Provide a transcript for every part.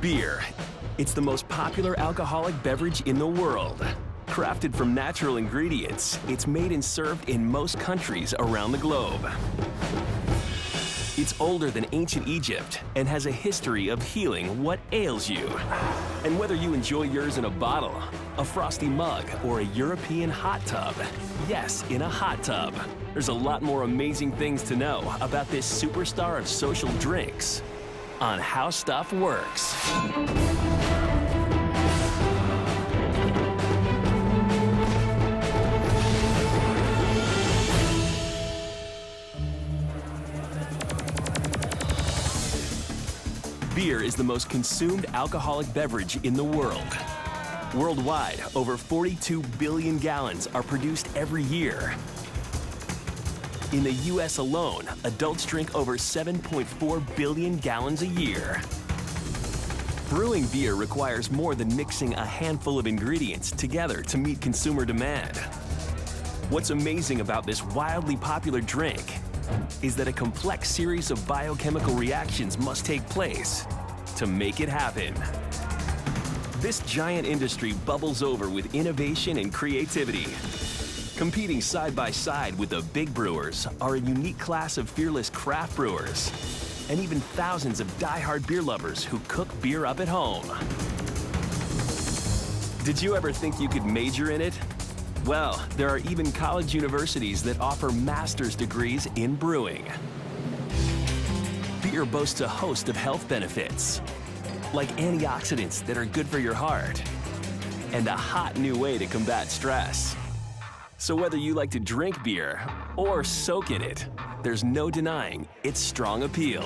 Beer. It's the most popular alcoholic beverage in the world. Crafted from natural ingredients, it's made and served in most countries around the globe. It's older than ancient Egypt and has a history of healing what ails you. And whether you enjoy yours in a bottle, a frosty mug, or a European hot tub, yes, in a hot tub, there's a lot more amazing things to know about this superstar of social drinks on How Stuff Works. Beer is the most consumed alcoholic beverage in the world. Worldwide, over 42 billion gallons are produced every year. In the US alone, adults drink over 7.4 billion gallons a year. Brewing beer requires more than mixing a handful of ingredients together to meet consumer demand. What's amazing about this wildly popular drink is that a complex series of biochemical reactions must take place to make it happen. This giant industry bubbles over with innovation and creativity. Competing side by side with the big brewers are a unique class of fearless craft brewers, and even thousands of die-hard beer lovers who cook beer up at home. Did you ever think you could major in it? Well, there are even college universities that offer master's degrees in brewing. Beer boasts a host of health benefits, like antioxidants that are good for your heart, and a hot new way to combat stress. So whether you like to drink beer or soak in it, there's no denying its strong appeal.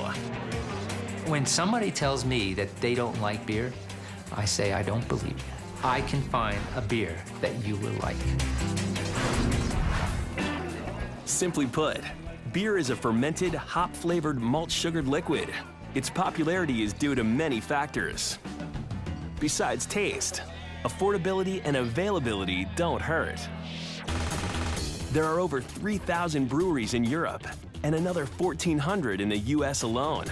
When somebody tells me that they don't like beer, I say I don't believe you. I can find a beer that you will like. Simply put, beer is a fermented, hop-flavored, malt-sugared liquid. Its popularity is due to many factors. Besides taste, affordability and availability don't hurt. There are over 3,000 breweries in Europe and another 1,400 in the US alone.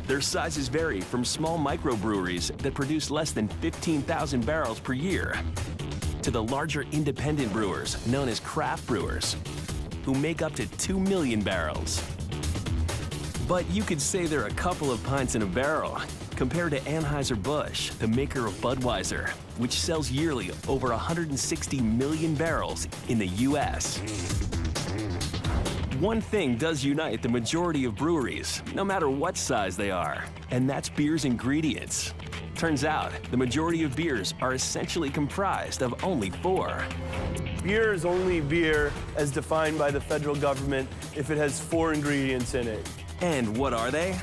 Their sizes vary from small microbreweries that produce less than 15,000 barrels per year to the larger independent brewers known as craft brewers, who make up to 2 million barrels. But you could say they're a couple of pints in a barrel compared to Anheuser-Busch, the maker of Budweiser, which sells yearly over 160 million barrels in the US. One thing does unite the majority of breweries, no matter what size they are, and that's beer's ingredients. Turns out, the majority of beers are essentially comprised of only 4. Beer is only beer as defined by the federal government if it has 4 ingredients in it. And what are they?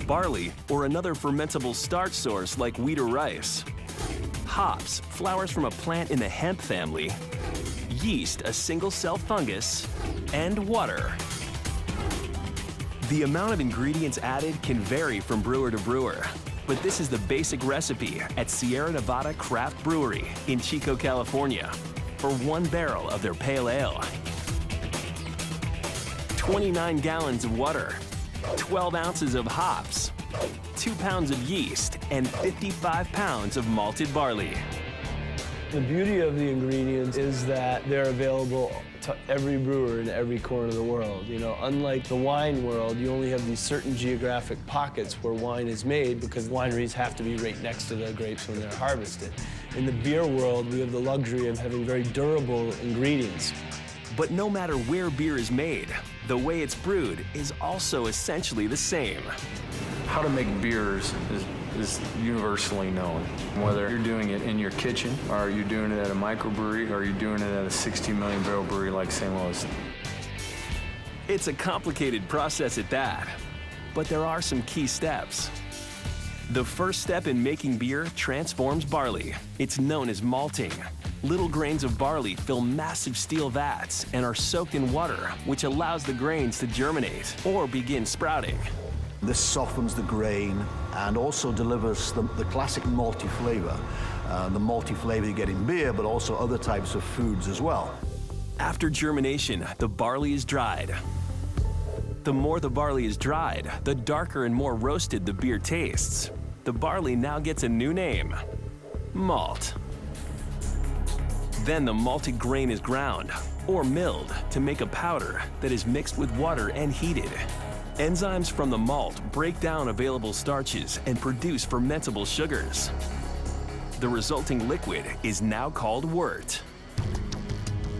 Barley, or another fermentable starch source like wheat or rice. Hops, flowers from a plant in the hemp family. Yeast, a single-cell fungus. And water. The amount of ingredients added can vary from brewer to brewer, but this is the basic recipe at Sierra Nevada Craft Brewery in Chico, California, for 1 barrel of their pale ale. 29 gallons of water, 12 ounces of hops, 2 pounds of yeast, and 55 pounds of malted barley. The beauty of the ingredients is that they're available to every brewer in every corner of the world. You know, unlike the wine world, you only have these certain geographic pockets where wine is made because wineries have to be right next to the grapes when they're harvested. In the beer world, we have the luxury of having very durable ingredients. But no matter where beer is made, the way it's brewed is also essentially the same. How to make beers is universally known. Whether you're doing it in your kitchen, or you're doing it at a microbrewery, or you're doing it at a 60 million barrel brewery like St. Louis. It's a complicated process at that, but there are some key steps. The first step in making beer transforms barley. It's known as malting. Little grains of barley fill massive steel vats and are soaked in water, which allows the grains to germinate or begin sprouting. This softens the grain and also delivers the classic malty flavor. The malty flavor you get in beer, but also other types of foods as well. After germination, the barley is dried. The more the barley is dried, the darker and more roasted the beer tastes. The barley now gets a new name: malt. Then the malted grain is ground or milled to make a powder that is mixed with water and heated. Enzymes from the malt break down available starches and produce fermentable sugars. The resulting liquid is now called wort.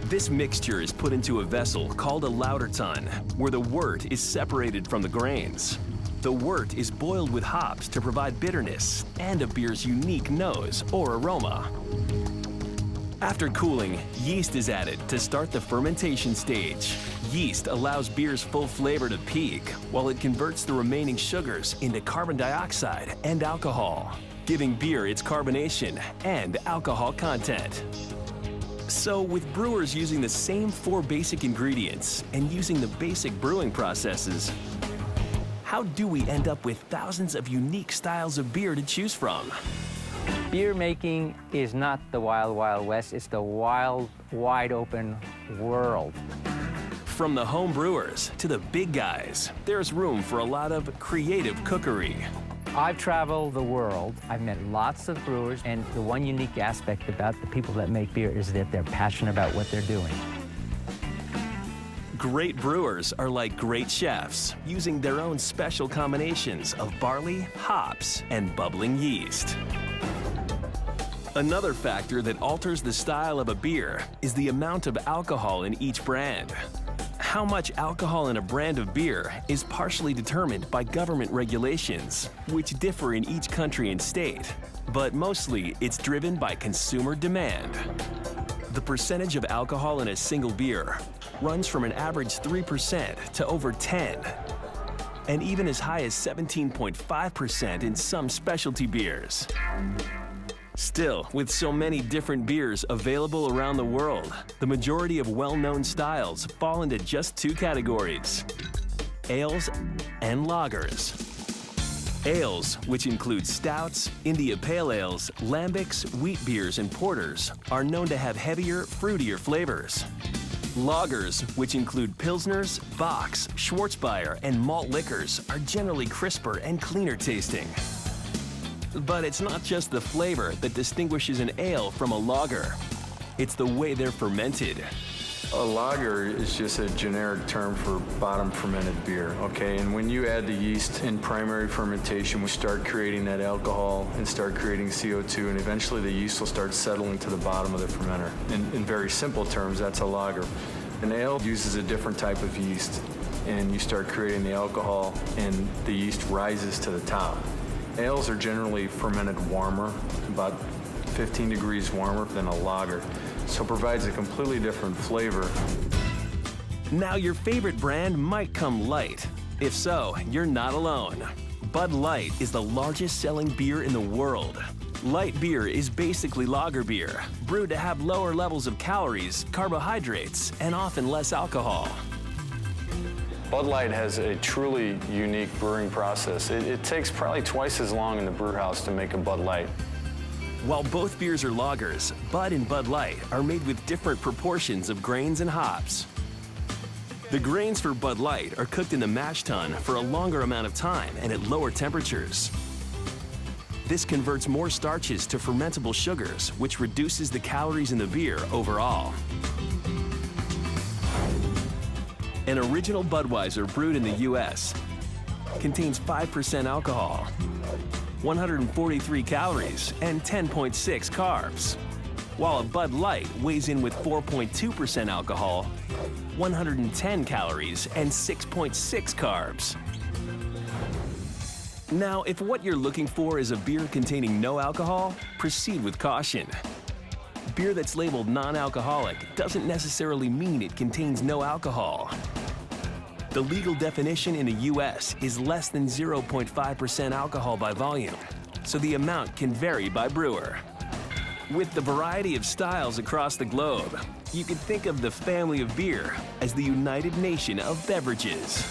This mixture is put into a vessel called a lauterton, where the wort is separated from the grains. The wort is boiled with hops to provide bitterness and a beer's unique nose or aroma. After cooling, yeast is added to start the fermentation stage. Yeast allows beer's full flavor to peak, while it converts the remaining sugars into carbon dioxide and alcohol, giving beer its carbonation and alcohol content. So, with brewers using the same 4 basic ingredients and using the basic brewing processes, how do we end up with thousands of unique styles of beer to choose from? Beer making is not the wild, wild west. It's the wild, wide open world. From the home brewers to the big guys, there's room for a lot of creative cookery. I've traveled the world. I've met lots of brewers, and the one unique aspect about the people that make beer is that they're passionate about what they're doing. Great brewers are like great chefs, using their own special combinations of barley, hops, and bubbling yeast. Another factor that alters the style of a beer is the amount of alcohol in each brand. How much alcohol in a brand of beer is partially determined by government regulations, which differ in each country and state, but mostly it's driven by consumer demand. The percentage of alcohol in a single beer runs from an average 3% to over 10%, and even as high as 17.5% in some specialty beers. Still, with so many different beers available around the world, the majority of well-known styles fall into just 2 categories: ales and lagers. Ales, which include stouts, India Pale Ales, lambics, wheat beers, and porters, are known to have heavier, fruitier flavors. Lagers, which include pilsners, bocks, Schwarzbier, and malt liquors, are generally crisper and cleaner tasting. But it's not just the flavor that distinguishes an ale from a lager. It's the way they're fermented. A lager is just a generic term for bottom fermented beer, okay? And when you add the yeast in primary fermentation, we start creating that alcohol and start creating CO2, and eventually the yeast will start settling to the bottom of the fermenter. In very simple terms, that's a lager. An ale uses a different type of yeast, and you start creating the alcohol, and the yeast rises to the top. Ales are generally fermented warmer, about 15 degrees warmer than a lager, so it provides a completely different flavor. Now, your favorite brand might come light. If so, you're not alone. Bud Light is the largest selling beer in the world. Light beer is basically lager beer, brewed to have lower levels of calories, carbohydrates, and often less alcohol. Bud Light has a truly unique brewing process. It takes probably twice as long in the brew house to make a Bud Light. While both beers are lagers, Bud and Bud Light are made with different proportions of grains and hops. The grains for Bud Light are cooked in the mash tun for a longer amount of time and at lower temperatures. This converts more starches to fermentable sugars, which reduces the calories in the beer overall. An original Budweiser brewed in the U.S. contains 5% alcohol, 143 calories, and 10.6 carbs, while a Bud Light weighs in with 4.2% alcohol, 110 calories, and 6.6 carbs. Now, if what you're looking for is a beer containing no alcohol, proceed with caution. Beer that's labeled non-alcoholic doesn't necessarily mean it contains no alcohol. The legal definition in the U.S. is less than 0.5% alcohol by volume, so the amount can vary by brewer. With the variety of styles across the globe, you could think of the family of beer as the United Nation of beverages.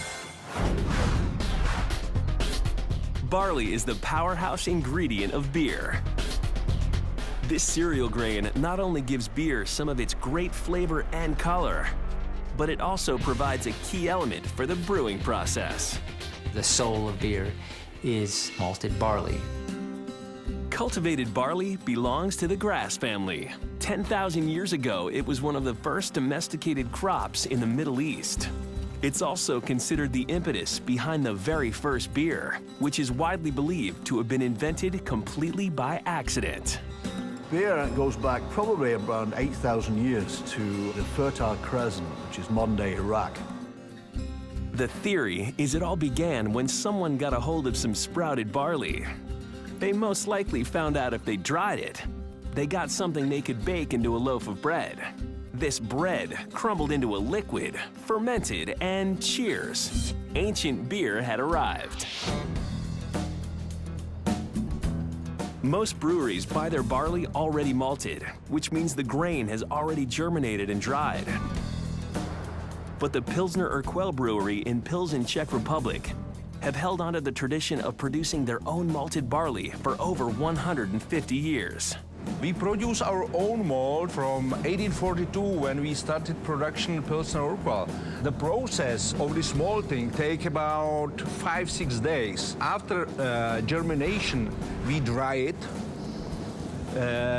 Barley is the powerhouse ingredient of beer. This cereal grain not only gives beer some of its great flavor and color, but it also provides a key element for the brewing process. The soul of beer is malted barley. Cultivated barley belongs to the grass family. 10,000 years ago, it was one of the first domesticated crops in the Middle East. It's also considered the impetus behind the very first beer, which is widely believed to have been invented completely by accident. Beer goes back probably around 8,000 years to the Fertile Crescent, which is modern-day Iraq. The theory is it all began when someone got a hold of some sprouted barley. They most likely found out if they dried it, they got something they could bake into a loaf of bread. This bread crumbled into a liquid, fermented, and cheers, ancient beer had arrived. Most breweries buy their barley already malted, which means the grain has already germinated and dried. But the Pilsner Urquell brewery in Pilsen, Czech Republic, have held onto the tradition of producing their own malted barley for over 150 years. We produce our own malt from 1842 when we started production in Pilsner Urquell. The process of this malting takes about 5-6 days. After germination, we dry it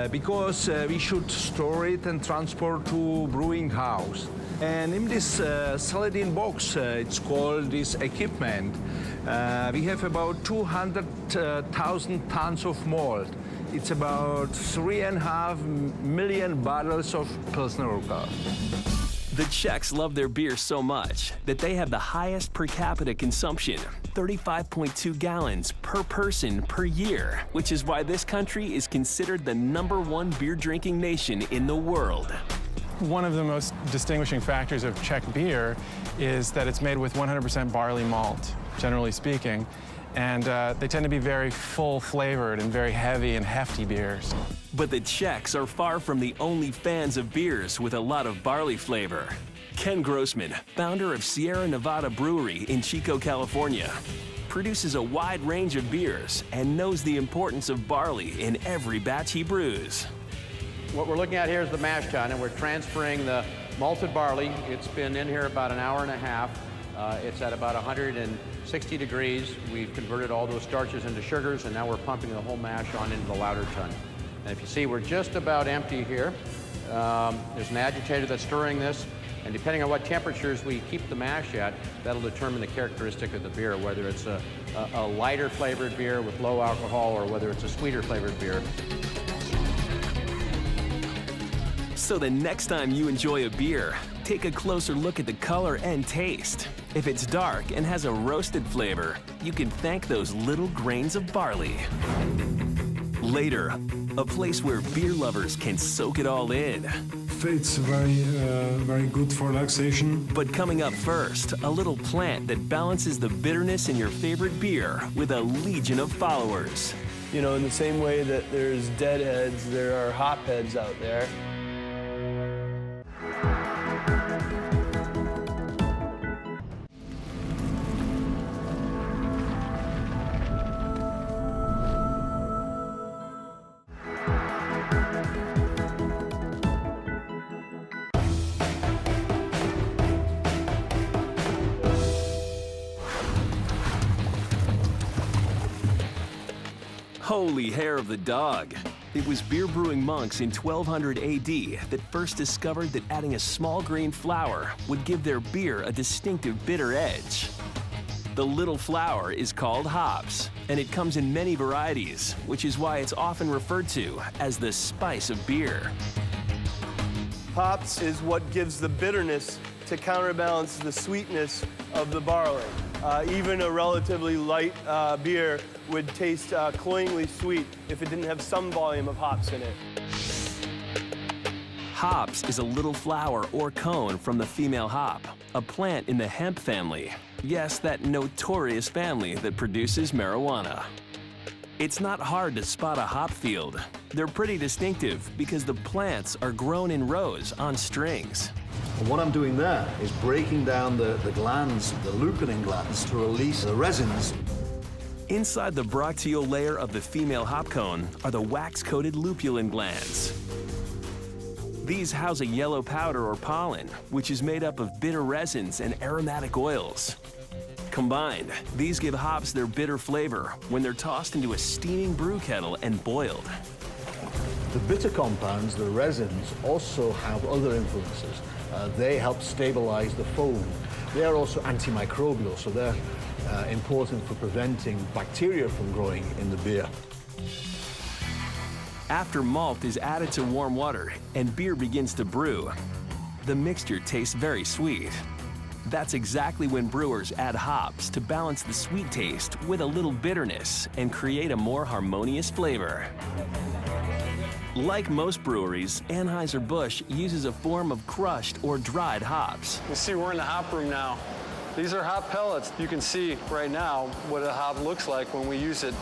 because we should store it and transport to brewing house. And in this Saladin box, it's called this equipment, we have about 200,000 tons of malt. It's about 3.5 million bottles of Pilsner Urquell. The Czechs love their beer so much that they have the highest per capita consumption, 35.2 gallons per person per year, which is why this country is considered the #1 beer drinking nation in the world. One of the most distinguishing factors of Czech beer is that it's made with 100% barley malt, generally speaking. And they tend to be very full-flavored and very heavy and hefty beers. But the Czechs are far from the only fans of beers with a lot of barley flavor. Ken Grossman, founder of Sierra Nevada Brewery in Chico, California, produces a wide range of beers and knows the importance of barley in every batch he brews. What we're looking at here is the mash tun, and we're transferring the malted barley. It's been in here about an hour and a half. It's at about 160 degrees. We've converted all those starches into sugars, and now we're pumping the whole mash on into the lauter tun. And if you see, we're just about empty here. There's an agitator that's stirring this, and depending on what temperatures we keep the mash at, that'll determine the characteristic of the beer, whether it's a lighter flavored beer with low alcohol or whether it's a sweeter flavored beer. So the next time you enjoy a beer, take a closer look at the color and taste. If it's dark and has a roasted flavor, you can thank those little grains of barley. Later, a place where beer lovers can soak it all in. It's very good for relaxation. But coming up first, a little plant that balances the bitterness in your favorite beer with a legion of followers. You know, in the same way that there's deadheads, there are hopheads out there. Holy hair of the dog. It was beer brewing monks in 1200 AD that first discovered that adding a small grain flour would give their beer a distinctive bitter edge. The little flour is called hops, and it comes in many varieties, which is why it's often referred to as the spice of beer. Hops is what gives the bitterness to counterbalance the sweetness of the barley. Even a relatively light beer would taste cloyingly sweet if it didn't have some volume of hops in it. Hops is a little flower or cone from the female hop, a plant in the hemp family. Yes, that notorious family that produces marijuana. It's not hard to spot a hop field. They're pretty distinctive because the plants are grown in rows on strings. And what I'm doing there is breaking down the glands, the lupulin glands, to release the resins. Inside the bracteal layer of the female hop cone are the wax-coated lupulin glands. These house a yellow powder or pollen, which is made up of bitter resins and aromatic oils. Combined, these give hops their bitter flavor when they're tossed into a steaming brew kettle and boiled. The bitter compounds, the resins, also have other influences. They help stabilize the foam. They are also antimicrobial, so they're important for preventing bacteria from growing in the beer. After malt is added to warm water and beer begins to brew, the mixture tastes very sweet. That's exactly when brewers add hops to balance the sweet taste with a little bitterness and create a more harmonious flavor. Like most breweries, Anheuser-Busch uses a form of crushed or dried hops. You see, we're in the hop room now. These are hop pellets. You can see right now what a hop looks like when we use it.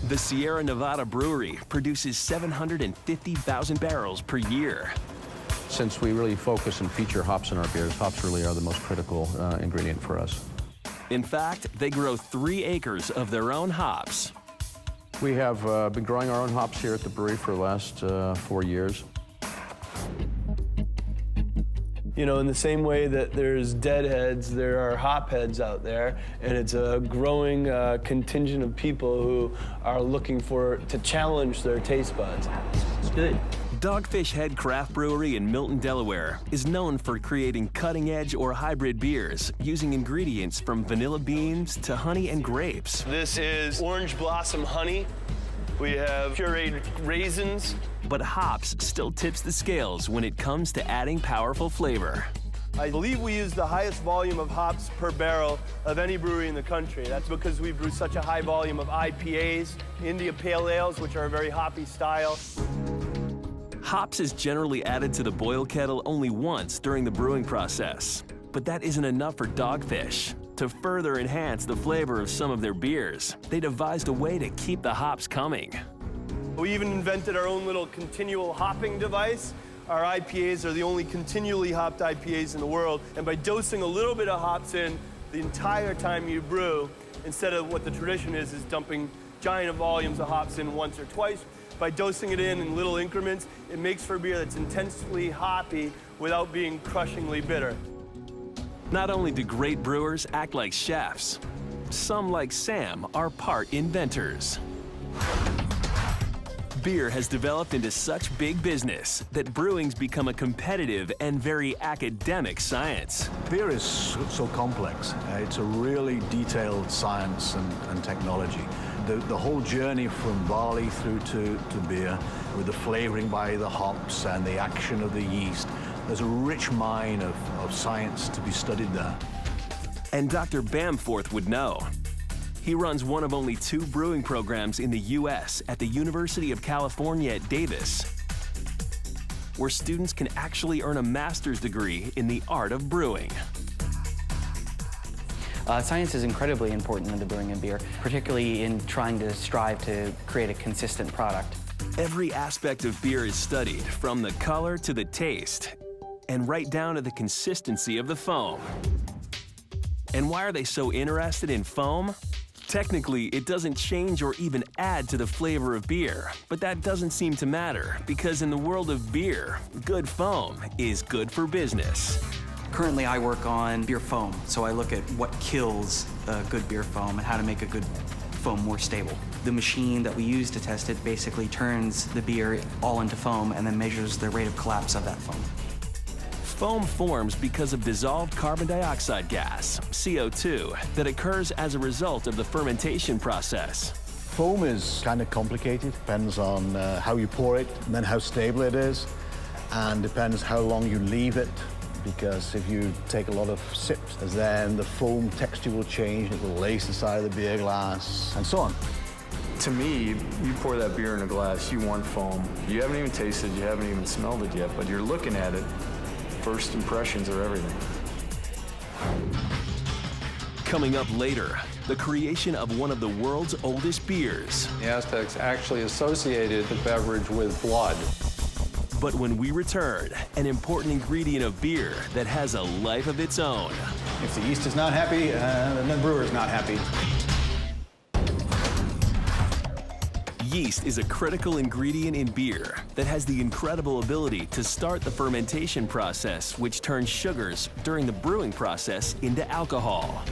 The Sierra Nevada brewery produces 750,000 barrels per year. Since we really focus and feature hops in our beers, hops really are the most critical ingredient for us. In fact, they grow 3 acres of their own hops. We have been growing our own hops here at the brewery for the last 4 years. You know, in the same way that there's deadheads, there are hopheads out there, and it's a growing contingent of people who are looking to challenge their taste buds. It's good. Dogfish Head Craft Brewery in Milton, Delaware is known for creating cutting-edge or hybrid beers using ingredients from vanilla beans to honey and grapes. This is orange blossom honey. We have pureed raisins. But hops still tips the scales when it comes to adding powerful flavor. I believe we use the highest volume of hops per barrel of any brewery in the country. That's because we brew such a high volume of IPAs, India Pale Ales, which are a very hoppy style. Hops is generally added to the boil kettle only once during the brewing process. But that isn't enough for Dogfish. To further enhance the flavor of some of their beers, they devised a way to keep the hops coming. We even invented our own little continual hopping device. Our IPAs are the only continually hopped IPAs in the world. And by dosing a little bit of hops in the entire time you brew, instead of what the tradition is dumping giant volumes of hops in once or twice, by dosing it in little increments, it makes for beer that's intensely hoppy without being crushingly bitter. Not only do great brewers act like chefs, some like Sam are part inventors. Beer has developed into such big business that brewing's become a competitive and very academic science. Beer is so complex. It's a really detailed science and technology. The whole journey from barley through to beer, with the flavoring by the hops and the action of the yeast, there's a rich mine of science to be studied there. And Dr. Bamforth would know. He runs one of only 2 brewing programs in the U.S. at the University of California at Davis, where students can actually earn a master's degree in the art of brewing. Science is incredibly important in the brewing of beer, particularly in trying to strive to create a consistent product. Every aspect of beer is studied, from the color to the taste, and right down to the consistency of the foam. And why are they so interested in foam? Technically, it doesn't change or even add to the flavor of beer, but that doesn't seem to matter, because in the world of beer, good foam is good for business. Currently, I work on beer foam, so I look at what kills good beer foam and how to make a good foam more stable. The machine that we use to test it basically turns the beer all into foam and then measures the rate of collapse of that foam. Foam forms because of dissolved carbon dioxide gas, CO2, that occurs as a result of the fermentation process. Foam is kind of complicated. Depends on how you pour it, and then how stable it is, and depends how long you leave it. Because if you take a lot of sips, then the foam texture will change, it will lace inside the beer glass, and so on. To me, you pour that beer in a glass, you want foam. You haven't even tasted, you haven't even smelled it yet, but you're looking at it. First impressions are everything. Coming up later, the creation of one of the world's oldest beers. The Aztecs actually associated the beverage with blood. But when we return, an important ingredient of beer that has a life of its own. If the yeast is not happy, then the brewer is not happy. Yeast is a critical ingredient in beer that has the incredible ability to start the fermentation process, which turns sugars during the brewing process into alcohol.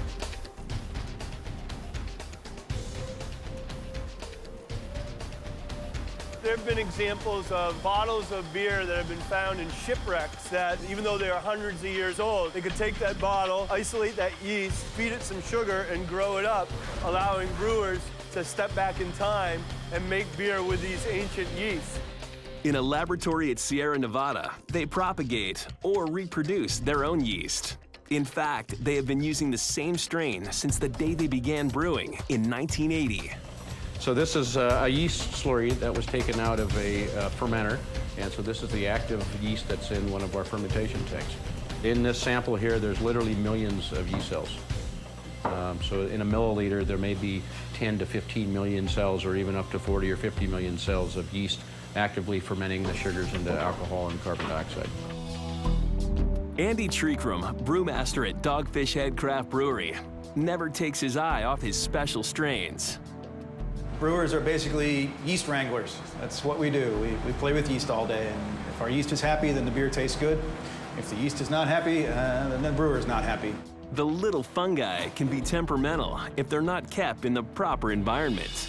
There have been examples of bottles of beer that have been found in shipwrecks that, even though they are hundreds of years old, they could take that bottle, isolate that yeast, feed it some sugar, and grow it up, allowing brewers to step back in time and make beer with these ancient yeasts. In a laboratory at Sierra Nevada, they propagate or reproduce their own yeast. In fact, they have been using the same strain since the day they began brewing in 1980. So this is a yeast slurry that was taken out of a fermenter, and so this is the active yeast that's in one of our fermentation tanks. In this sample here, there's literally millions of yeast cells. So in a milliliter, there may be 10 to 15 million cells, or even up to 40 or 50 million cells of yeast actively fermenting the sugars into alcohol and carbon dioxide. Andy Treekrum, brewmaster at Dogfish Head Craft Brewery, never takes his eye off his special strains. Brewers are basically yeast wranglers. That's what we do. We play with yeast all day, and if our yeast is happy, then the beer tastes good. If the yeast is not happy, then the brewer is not happy. The little fungi can be temperamental if they're not kept in the proper environment.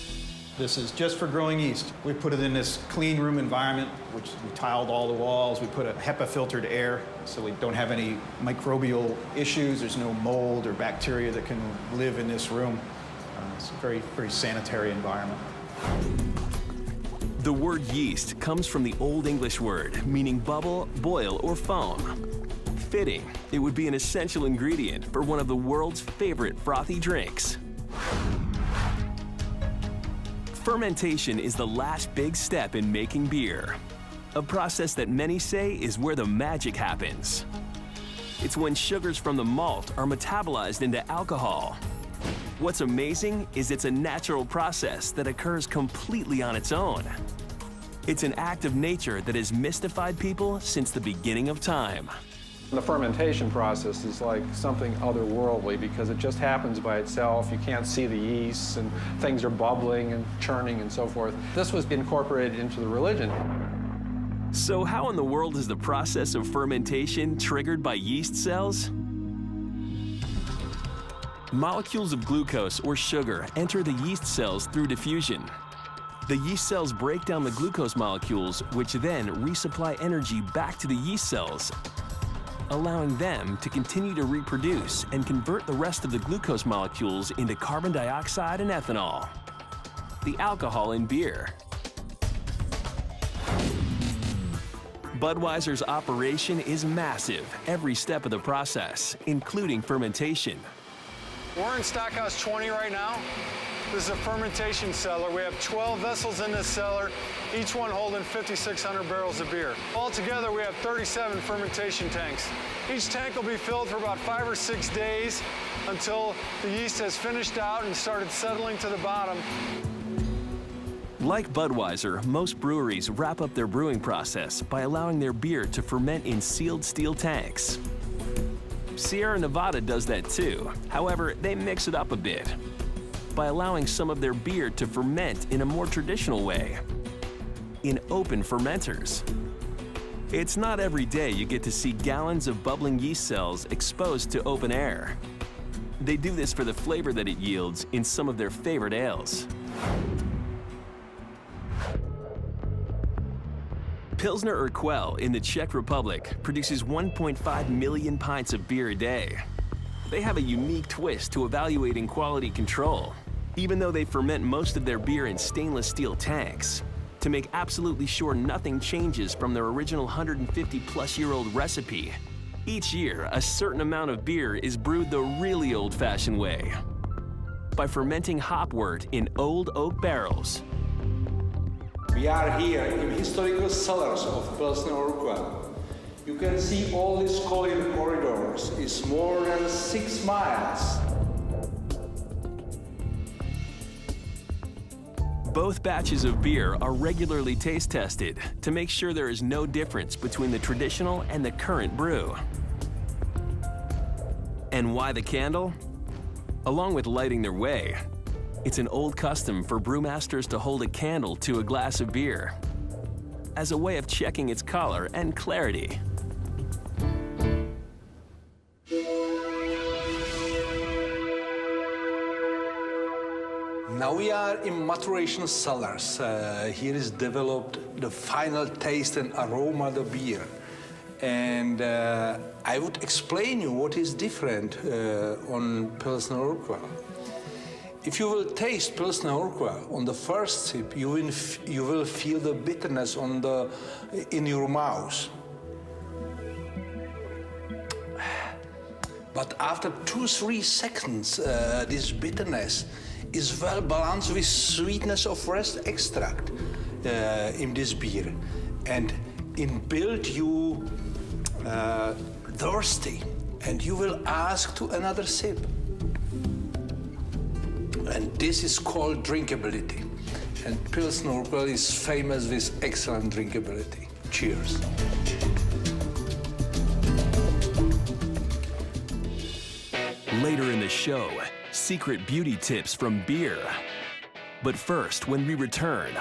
This is just for growing yeast. We put it in this clean room environment, which we tiled all the walls. We put a HEPA-filtered air, so we don't have any microbial issues. There's no mold or bacteria that can live in this room. It's a very, very sanitary environment. The word yeast comes from the Old English word meaning bubble, boil, or foam. Fitting, it would be an essential ingredient for one of the world's favorite frothy drinks. Fermentation is the last big step in making beer, a process that many say is where the magic happens. It's when sugars from the malt are metabolized into alcohol. What's amazing is it's a natural process that occurs completely on its own. It's an act of nature that has mystified people since the beginning of time. The fermentation process is like something otherworldly because it just happens by itself. You can't see the yeasts and things are bubbling and churning and so forth. This was incorporated into the religion. So how in the world is the process of fermentation triggered by yeast cells? Molecules of glucose or sugar enter the yeast cells through diffusion. The yeast cells break down the glucose molecules, which then resupply energy back to the yeast cells, allowing them to continue to reproduce and convert the rest of the glucose molecules into carbon dioxide and ethanol, the alcohol in beer. Budweiser's operation is massive every step of the process, including fermentation. We're in Stockhouse 20 right now. This is a fermentation cellar. We have 12 vessels in this cellar, each one holding 5,600 barrels of beer. Altogether, we have 37 fermentation tanks. Each tank will be filled for about 5 or 6 days until the yeast has finished out and started settling to the bottom. Like Budweiser, most breweries wrap up their brewing process by allowing their beer to ferment in sealed steel tanks. Sierra Nevada does that too. However, they mix it up a bit by allowing some of their beer to ferment in a more traditional way, in open fermenters. It's not every day you get to see gallons of bubbling yeast cells exposed to open air. They do this for the flavor that it yields in some of their favorite ales. Pilsner Urquell in the Czech Republic produces 1.5 million pints of beer a day. They have a unique twist to evaluating quality control, even though they ferment most of their beer in stainless steel tanks, to make absolutely sure nothing changes from their original 150-plus-year-old recipe. Each year, a certain amount of beer is brewed the really old-fashioned way, by fermenting hopwort in old oak barrels. We are here in historical cellars of Pilsner Urquell. You can see all these corridors. It's more than 6 miles. Both batches of beer are regularly taste tested to make sure there is no difference between the traditional and the current brew. And why the candle? Along with lighting their way, It's an old custom for brewmasters to hold a candle to a glass of beer as a way of checking its color and clarity. Now we are in maturation cellars. Here is developed the final taste and aroma of the beer. And I would explain you what is different on Pilsner Urquell. If you will taste Pilsner Urquell on the first sip, you will feel the bitterness in your mouth. But after 2-3 seconds, this bitterness is well balanced with sweetness of rest extract in this beer. And in build you thirsty, and you will ask to another sip. And this is called drinkability. And Pilsner Urquell is famous with excellent drinkability. Cheers. Later in the show, secret beauty tips from beer. But first, when we return,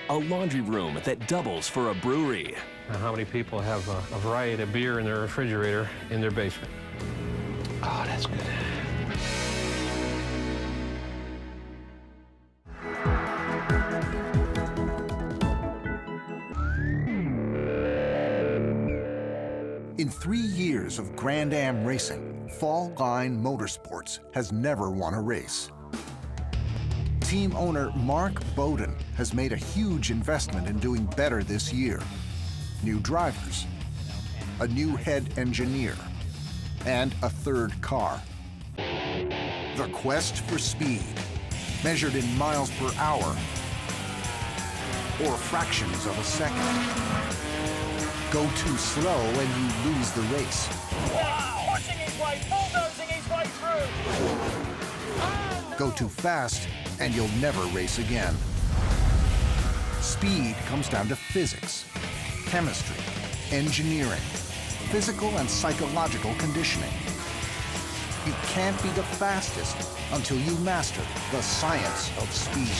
a laundry room that doubles for a brewery. How many people have a variety of beer in their refrigerator in their basement? Oh, that's good. In 3 years of Grand Am racing, Fall Line Motorsports has never won a race. Team owner Mark Bowden has made a huge investment in doing better this year. New drivers, a new head engineer, and a third car. The quest for speed, measured in miles per hour or fractions of a second. Go too slow and you lose the race. Wow! Pushing his way, bulldozing his way through. Go too fast and you'll never race again. Speed comes down to physics, chemistry, engineering, physical and psychological conditioning. You can't be the fastest until you master the science of speed.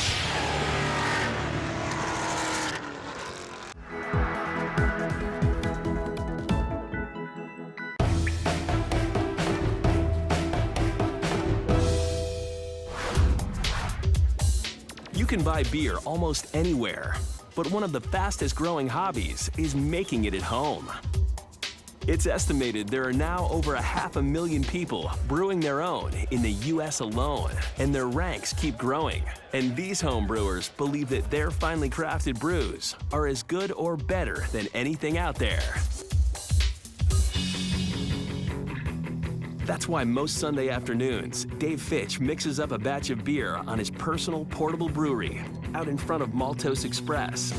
You can buy beer almost anywhere, but one of the fastest growing hobbies is making it at home. It's estimated there are now over 500,000 people brewing their own in the US alone, and their ranks keep growing. And these home brewers believe that their finely crafted brews are as good or better than anything out there. That's why most Sunday afternoons, Dave Fitch mixes up a batch of beer on his personal portable brewery out in front of Maltose Express,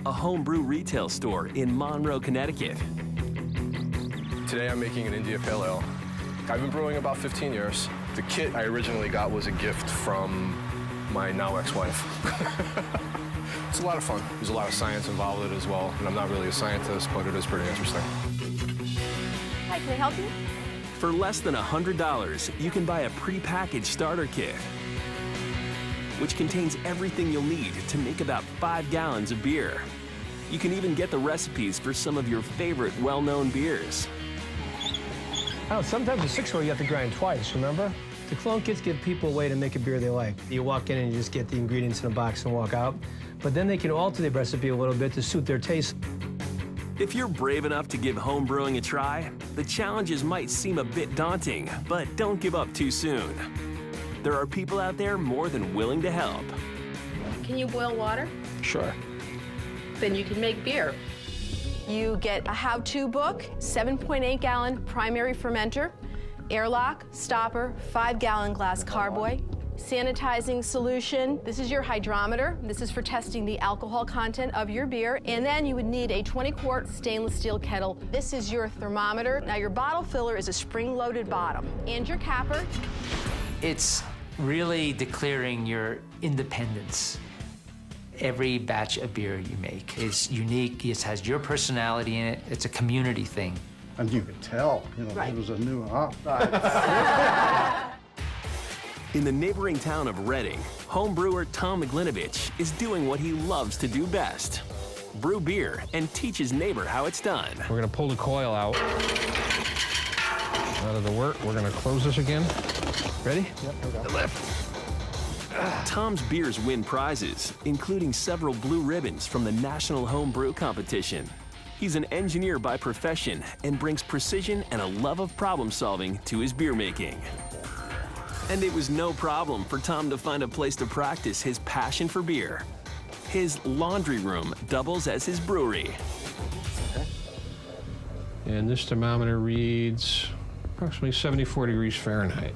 a home brew retail store in Monroe, Connecticut. Today I'm making an India Pale Ale. I've been brewing about 15 years. The kit I originally got was a gift from my now ex-wife. It's a lot of fun. There's a lot of science involved with it as well, and I'm not really a scientist, but it is pretty interesting. Hi, can I help you? For less than $100, you can buy a pre-packaged starter kit, which contains everything you'll need to make about 5 gallons of beer. You can even get the recipes for some of your favorite well-known beers. Oh, sometimes a 6-roll you have to grind twice, remember? The clone kits give people a way to make a beer they like. You walk in and you just get the ingredients in a box and walk out. But then they can alter the recipe a little bit to suit their taste. If you're brave enough to give home brewing a try, the challenges might seem a bit daunting, but don't give up too soon. There are people out there more than willing to help. Can you boil water? Sure. Then you can make beer. You get a how-to book, 7.8-gallon primary fermenter, airlock, stopper, 5-gallon glass carboy, sanitizing solution. This is your hydrometer. This is for testing the alcohol content of your beer. And then you would need a 20-quart stainless steel kettle. This is your thermometer. Now your bottle filler is a spring-loaded bottom. And your capper. It's really declaring your independence. Every batch of beer you make is unique. It has your personality in it. It's a community thing. And you could tell, it was a new hop. In the neighboring town of Reading, home brewer Tom Miglinovich is doing what he loves to do best: brew beer and teach his neighbor how it's done. We're going to pull the coil out of the wort. We're going to close this again. Ready? Yep, here we go. Lift. Tom's beers win prizes, including several blue ribbons from the National Home Brew Competition. He's an engineer by profession and brings precision and a love of problem solving to his beer making. And it was no problem for Tom to find a place to practice his passion for beer. His laundry room doubles as his brewery. And this thermometer reads approximately 74 degrees Fahrenheit.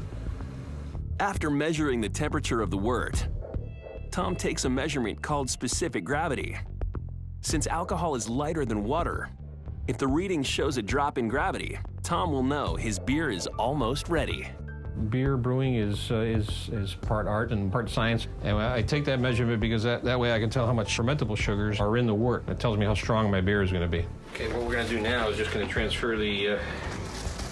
After measuring the temperature of the wort, Tom takes a measurement called specific gravity. Since alcohol is lighter than water, if the reading shows a drop in gravity, Tom will know his beer is almost ready. Beer brewing is part art and part science. And I take that measurement because that way I can tell how much fermentable sugars are in the wort. It tells me how strong my beer is going to be. Okay, what we're going to do now is just going to transfer the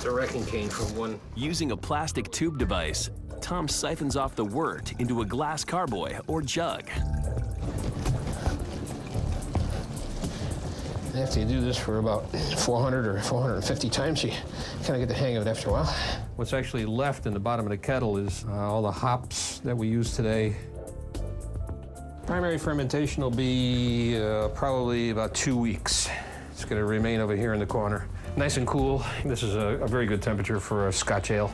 wrecking cane from one. Using a plastic tube device, Tom siphons off the wort into a glass carboy or jug. After you do this for about 400 or 450 times, you kind of get the hang of it after a while. What's actually left in the bottom of the kettle is all the hops that we use today. Primary fermentation will be probably about 2 weeks. It's going to remain over here in the corner. Nice and cool. This is a very good temperature for a Scotch ale.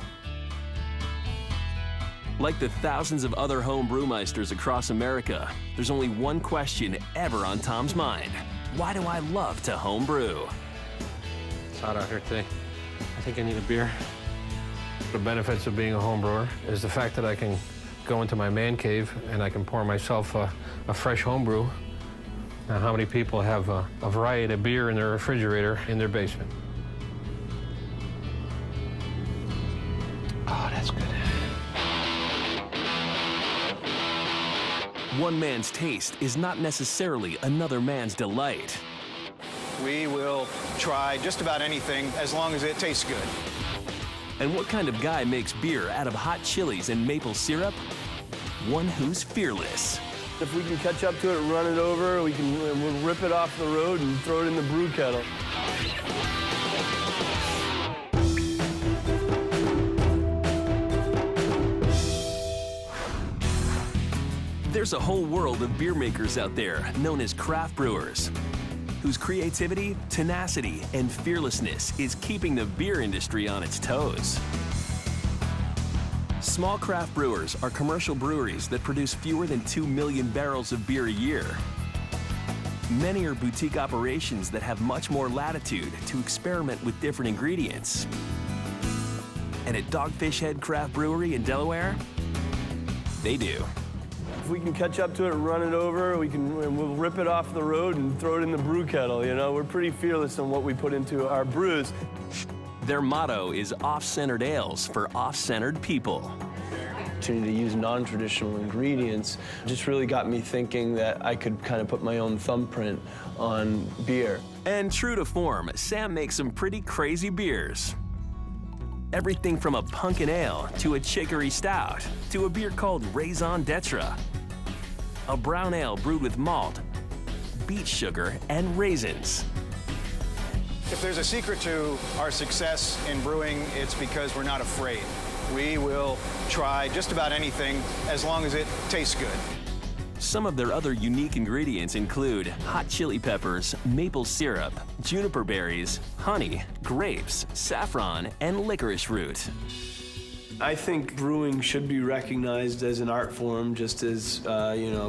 Like the thousands of other home brewmeisters across America, there's only one question ever on Tom's mind. Why do I love to home brew? It's hot out here today. I think I need a beer. The benefits of being a home brewer is the fact that I can go into my man cave and I can pour myself a fresh home brew. Now, how many people have a variety of beer in their refrigerator in their basement? Oh, that's good. One man's taste is not necessarily another man's delight. We will try just about anything as long as it tastes good. And what kind of guy makes beer out of hot chilies and maple syrup? One who's fearless. If we can catch up to it and run it over, we'll rip it off the road and throw it in the brew kettle. There's a whole world of beer makers out there known as craft brewers, whose creativity, tenacity, and fearlessness is keeping the beer industry on its toes. Small craft brewers are commercial breweries that produce fewer than 2 million barrels of beer a year. Many are boutique operations that have much more latitude to experiment with different ingredients. And at Dogfish Head Craft Brewery in Delaware, they do. If we can catch up to it and run it over, we'll rip it off the road and throw it in the brew kettle. You know, we're pretty fearless in what we put into our brews. Their motto is off-centered ales for off-centered people. To use non-traditional ingredients just really got me thinking that I could kind of put my own thumbprint on beer. And true to form, Sam makes some pretty crazy beers. Everything from a pumpkin ale to a chicory stout to a beer called Raison d'Etre. A brown ale brewed with malt, beet sugar, and raisins. If there's a secret to our success in brewing, it's because we're not afraid. We will try just about anything as long as it tastes good. Some of their other unique ingredients include hot chili peppers, maple syrup, juniper berries, honey, grapes, saffron, and licorice root. I think brewing should be recognized as an art form, just as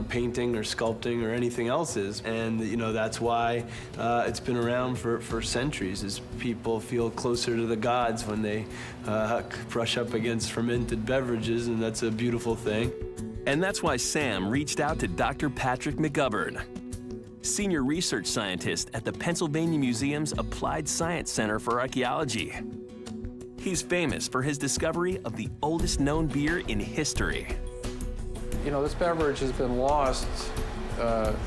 painting or sculpting or anything else is. And that's why it's been around for centuries, as people feel closer to the gods when they brush up against fermented beverages, and that's a beautiful thing. And that's why Sam reached out to Dr. Patrick McGovern, senior research scientist at the Pennsylvania Museum's Applied Science Center for Archaeology. He's famous for his discovery of the oldest known beer in history. You know, this beverage has been lost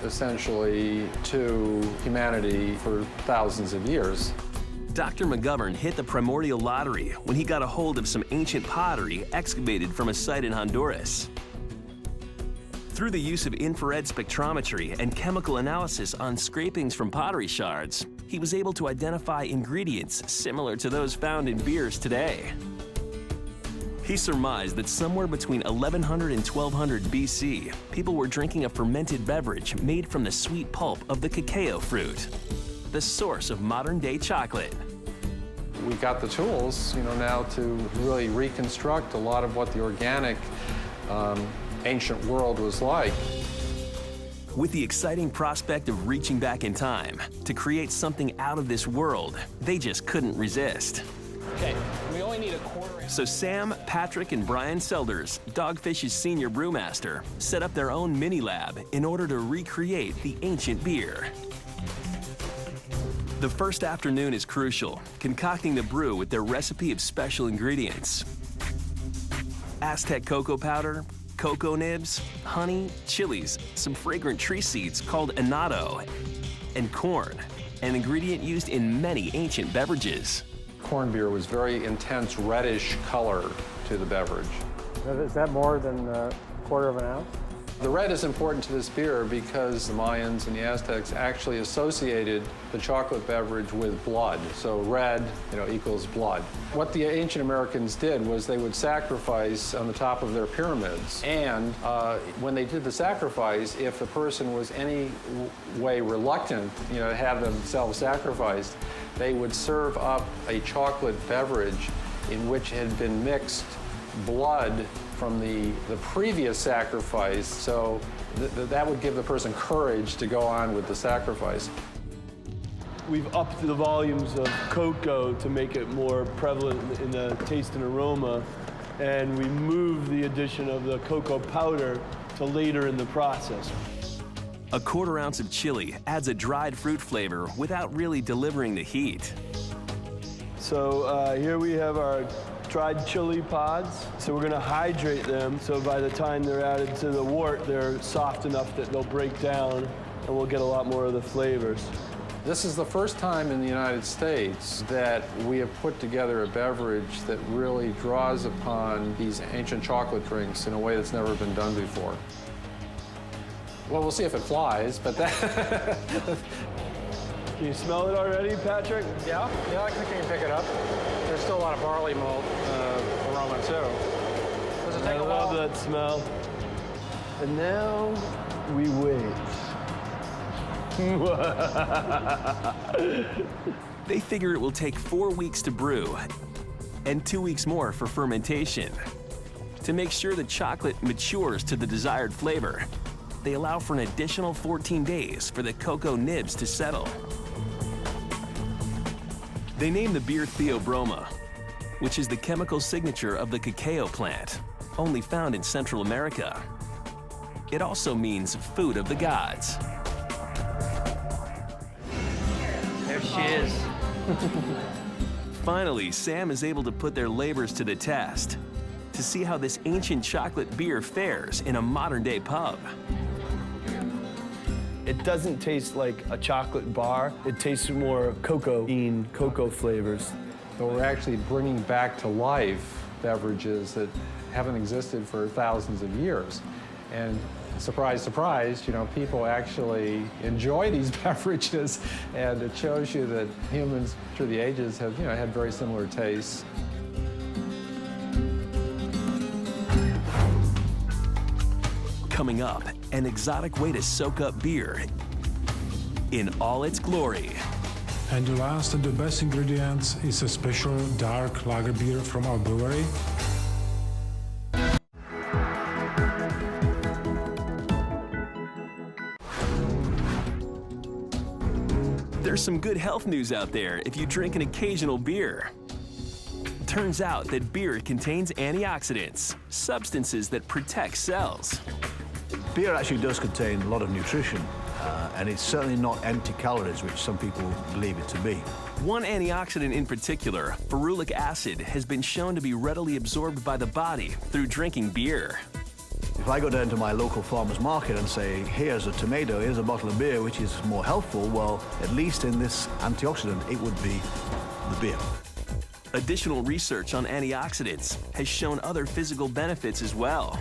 essentially to humanity for thousands of years. Dr. McGovern hit the primordial lottery when he got a hold of some ancient pottery excavated from a site in Honduras. Through the use of infrared spectrometry and chemical analysis on scrapings from pottery shards, he was able to identify ingredients similar to those found in beers today. He surmised that somewhere between 1100 and 1200 BC, people were drinking a fermented beverage made from the sweet pulp of the cacao fruit, the source of modern-day chocolate. We got the tools, now to really reconstruct a lot of what the organic ancient world was like. With the exciting prospect of reaching back in time to create something out of this world, they just couldn't resist. Okay, we only need a quarter. So Sam, Patrick, and Brian Selders, Dogfish's senior brewmaster, set up their own mini lab in order to recreate the ancient beer. The first afternoon is crucial, concocting the brew with their recipe of special ingredients: Aztec cocoa powder, cocoa nibs, honey, chilies, some fragrant tree seeds called annatto, and corn, an ingredient used in many ancient beverages. Corn beer was very intense reddish color to the beverage. Is that more than a quarter of an ounce? The red is important to this beer because the Mayans and the Aztecs actually associated the chocolate beverage with blood. So red, equals blood. What the ancient Americans did was they would sacrifice on the top of their pyramids. And when they did the sacrifice, if the person was any way reluctant, to have themselves sacrificed, they would serve up a chocolate beverage in which had been mixed blood from the previous sacrifice, so that would give the person courage to go on with the sacrifice. We've upped the volumes of cocoa to make it more prevalent in the taste and aroma, and we moved the addition of the cocoa powder to later in the process. A quarter ounce of chili adds a dried fruit flavor without really delivering the heat. So here we have our dried chili pods. So we're going to hydrate them, so by the time they're added to the wort, they're soft enough that they'll break down and we'll get a lot more of the flavors. This is the first time in the United States that we have put together a beverage that really draws upon these ancient chocolate drinks in a way that's never been done before. Well, we'll see if it flies, but that... Can you smell it already, Patrick? Yeah, I think you can pick it up. There's still a lot of barley malt aroma, too. Does it take a while? I love that smell. And now we wait. They figure it will take 4 weeks to brew and 2 weeks more for fermentation. To make sure the chocolate matures to the desired flavor, they allow for an additional 14 days for the cocoa nibs to settle. They name the beer Theobroma, which is the chemical signature of the cacao plant, only found in Central America. It also means food of the gods. There she is. Finally, Sam is able to put their labors to the test to see how this ancient chocolate beer fares in a modern-day pub. It doesn't taste like a chocolate bar. It tastes more cocoa bean, cocoa flavors. So we're actually bringing back to life beverages that haven't existed for thousands of years. And surprise, surprise, people actually enjoy these beverages, and it shows you that humans through the ages have, had very similar tastes. Coming up, an exotic way to soak up beer in all its glory. And the last and the best ingredient is a special dark lager beer from our brewery. There's some good health news out there if you drink an occasional beer. Turns out that beer contains antioxidants, substances that protect cells. Beer actually does contain a lot of nutrition, and it's certainly not empty calories, which some people believe it to be. One antioxidant in particular, ferulic acid, has been shown to be readily absorbed by the body through drinking beer. If I go down to my local farmer's market and say, here's a tomato, here's a bottle of beer, which is more healthful, well, at least in this antioxidant, it would be the beer. Additional research on antioxidants has shown other physical benefits as well.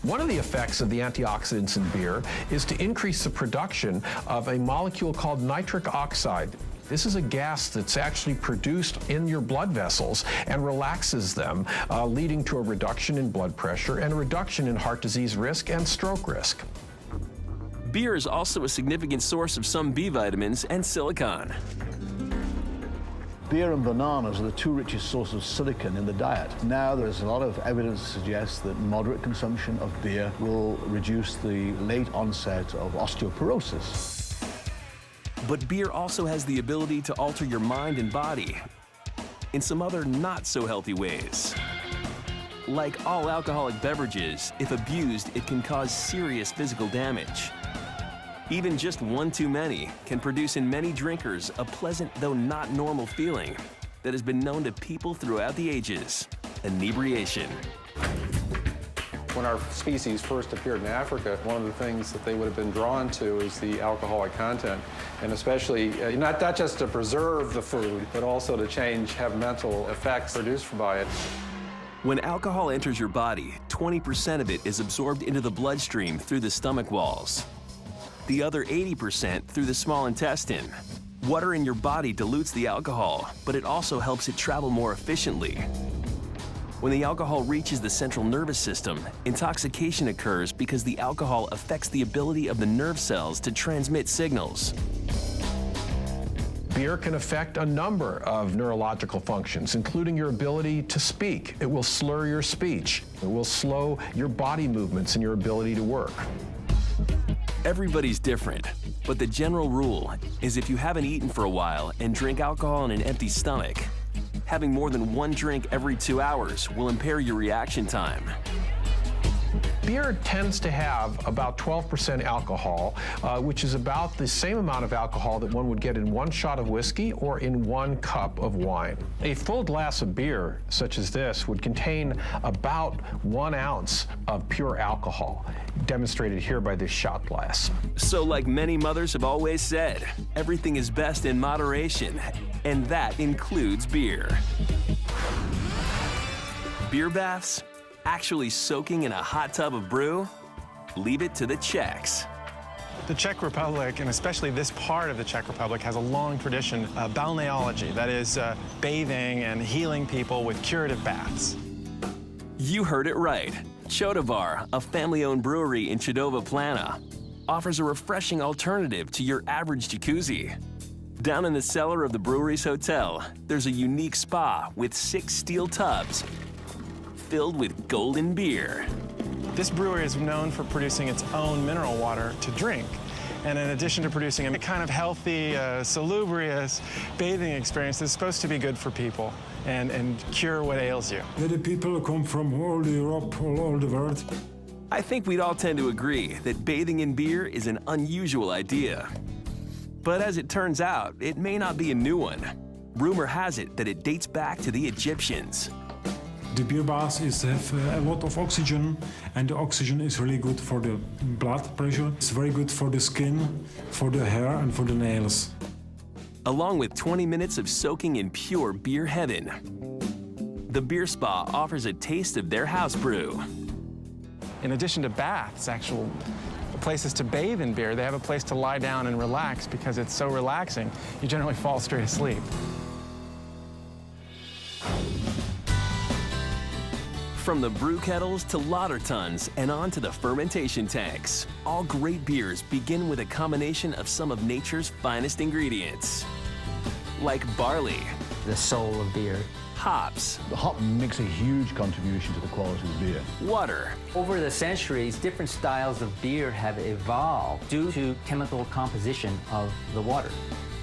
One of the effects of the antioxidants in beer is to increase the production of a molecule called nitric oxide. This is a gas that's actually produced in your blood vessels and relaxes them, leading to a reduction in blood pressure and a reduction in heart disease risk and stroke risk. Beer is also a significant source of some B vitamins and silicon. Beer and bananas are the two richest sources of silicon in the diet. Now there's a lot of evidence to suggest that moderate consumption of beer will reduce the late onset of osteoporosis. But beer also has the ability to alter your mind and body in some other not-so-healthy ways. Like all alcoholic beverages, if abused, it can cause serious physical damage. Even just one too many can produce in many drinkers a pleasant, though not normal feeling that has been known to people throughout the ages: inebriation. When our species first appeared in Africa, one of the things that they would have been drawn to is the alcoholic content, and especially not just to preserve the food, but also to have mental effects produced by it. When alcohol enters your body, 20% of it is absorbed into the bloodstream through the stomach walls. The other 80% through the small intestine. Water in your body dilutes the alcohol, but it also helps it travel more efficiently. When the alcohol reaches the central nervous system, intoxication occurs because the alcohol affects the ability of the nerve cells to transmit signals. Beer can affect a number of neurological functions, including your ability to speak. It will slur your speech. It will slow your body movements and your ability to work. Everybody's different, but the general rule is if you haven't eaten for a while and drink alcohol on an empty stomach, having more than one drink every 2 hours will impair your reaction time. Beer tends to have about 12% alcohol, which is about the same amount of alcohol that one would get in 1 shot of whiskey or in 1 cup of wine. A full glass of beer, such as this, would contain about 1 ounce of pure alcohol, demonstrated here by this shot glass. So like many mothers have always said, everything is best in moderation, and that includes beer. Beer baths? Actually soaking in a hot tub of brew? Leave it to the Czechs. The Czech Republic, and especially this part of the Czech Republic, has a long tradition of balneology, that is, bathing and healing people with curative baths. You heard it right. Chodovar, a family-owned brewery in Chodova Plana, offers a refreshing alternative to your average jacuzzi. Down in the cellar of the brewery's hotel, there's a unique spa with 6 steel tubs filled with golden beer. This brewery is known for producing its own mineral water to drink. And in addition to producing a kind of healthy, salubrious bathing experience that's supposed to be good for people and cure what ails you. The people come from all Europe, all the world. I think we'd all tend to agree that bathing in beer is an unusual idea. But as it turns out, it may not be a new one. Rumor has it that it dates back to the Egyptians. The beer bath have a lot of oxygen, and the oxygen is really good for the blood pressure. It's very good for the skin, for the hair, and for the nails. Along with 20 minutes of soaking in pure beer heaven, the beer spa offers a taste of their house brew. In addition to baths, actual places to bathe in beer, they have a place to lie down and relax because it's so relaxing, you generally fall straight asleep. From the brew kettles to lauter tons and on to the fermentation tanks, all great beers begin with a combination of some of nature's finest ingredients. Like barley, the soul of beer. Hops. The hop makes a huge contribution to the quality of the beer. Water. Over the centuries, different styles of beer have evolved due to chemical composition of the water.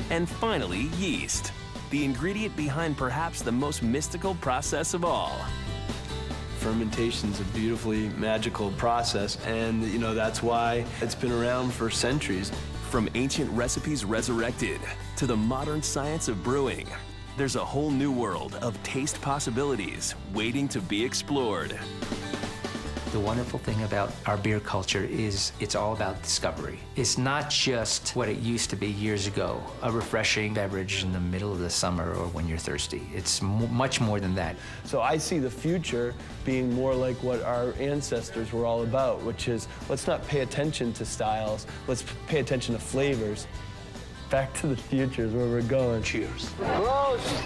And finally, yeast, the ingredient behind perhaps the most mystical process of all. Fermentation's a beautifully magical process, and that's why it's been around for centuries. From ancient recipes resurrected to the modern science of brewing, there's a whole new world of taste possibilities waiting to be explored. The wonderful thing about our beer culture is it's all about discovery. It's not just what it used to be years ago, a refreshing beverage in the middle of the summer or when you're thirsty. It's much more than that. So I see the future being more like what our ancestors were all about, which is let's not pay attention to styles, let's pay attention to flavors. Back to the future is where we're going. Cheers. Close.